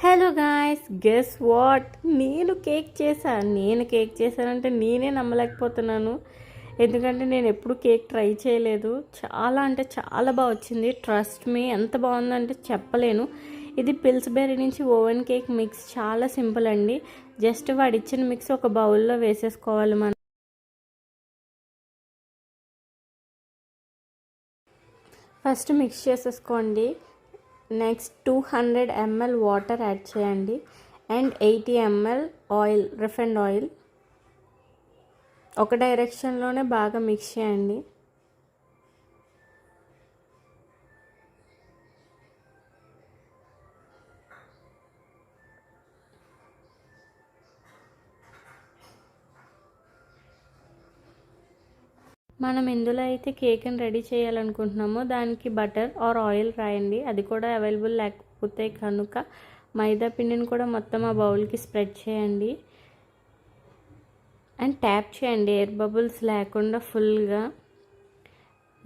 Hello guys, guess what? నేను cake చేశానంటే నేనే నమ్మలేకపోతున్నాను. ఎందుకంటే నేను ఎప్పుడు కేక్ ట్రై చేయలేదు. చాలా అంటే చాలా బాగా వచ్చింది. ట్రస్ట్ మీ, ఎంత బాగుందంటే చెప్పలేను. ఇది పిల్స్బెర్రీ నుంచి ఓవెన్ కేక్ మిక్స్. చాలా సింపుల్ అండి. జస్ట్ వాడిచ్చిన మిక్స్ ఒక బౌల్లో వేసేసుకోవాలి. మనం ఫస్ట్ మిక్స్ చేసేసుకోండి. నెక్స్ట్ 200 ml వాటర్ యాడ్ చేయండి and 80 ml oil, refined oil. ఒక డైరెక్షన్లోనే బాగా మిక్స్ చేయండి. మనం ఎందులో అయితే కేక్ని రెడీ చేయాలనుకుంటున్నామో దానికి బటర్ ఆర్ ఆయిల్ రాయండి. అది కూడా అవైలబుల్ లేకపోతే కనుక మైదా పిండిని కూడా మొత్తం ఆ బౌల్కి స్ప్రెడ్ చేయండి అండ్ ట్యాప్ చేయండి ఎయిర్ బబుల్స్ లేకుండా ఫుల్గా.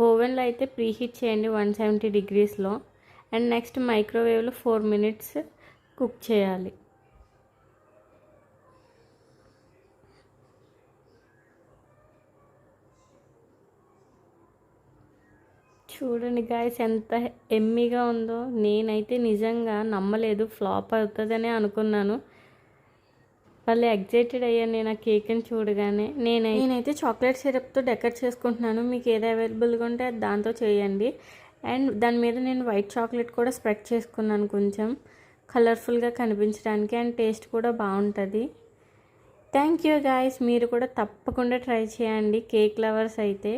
ఓవెన్లో అయితే ప్రీహీట్ చేయండి 170 degreesలో అండ్ నెక్స్ట్ మైక్రోవేవ్లో 4 minutes కుక్ చేయాలి. చూడండి గాయస్, ఎంత ఎమ్మీగా ఉందో. నేనైతే నిజంగా నమ్మలేదు, ఫ్లాప్ అవుతుందనే అనుకున్నాను. వాళ్ళు ఎగ్జైటెడ్ అయ్యాను నేను ఆ కేక్ని చూడగానే. నేనైతే చాక్లెట్ సిరప్తో డెకరేట్ చేసుకుంటున్నాను. మీకు ఏది అవైలబుల్గా ఉంటే అది దాంతో చేయండి. అండ్ దాని మీద నేను వైట్ చాక్లెట్ కూడా స్ప్రెడ్ చేసుకున్నాను, కొంచెం కలర్ఫుల్గా కనిపించడానికి. అండ్ టేస్ట్ కూడా బాగుంటుంది. థ్యాంక్ యూ గాయస్, మీరు కూడా తప్పకుండా ట్రై చేయండి కేక్ లవర్స్ అయితే.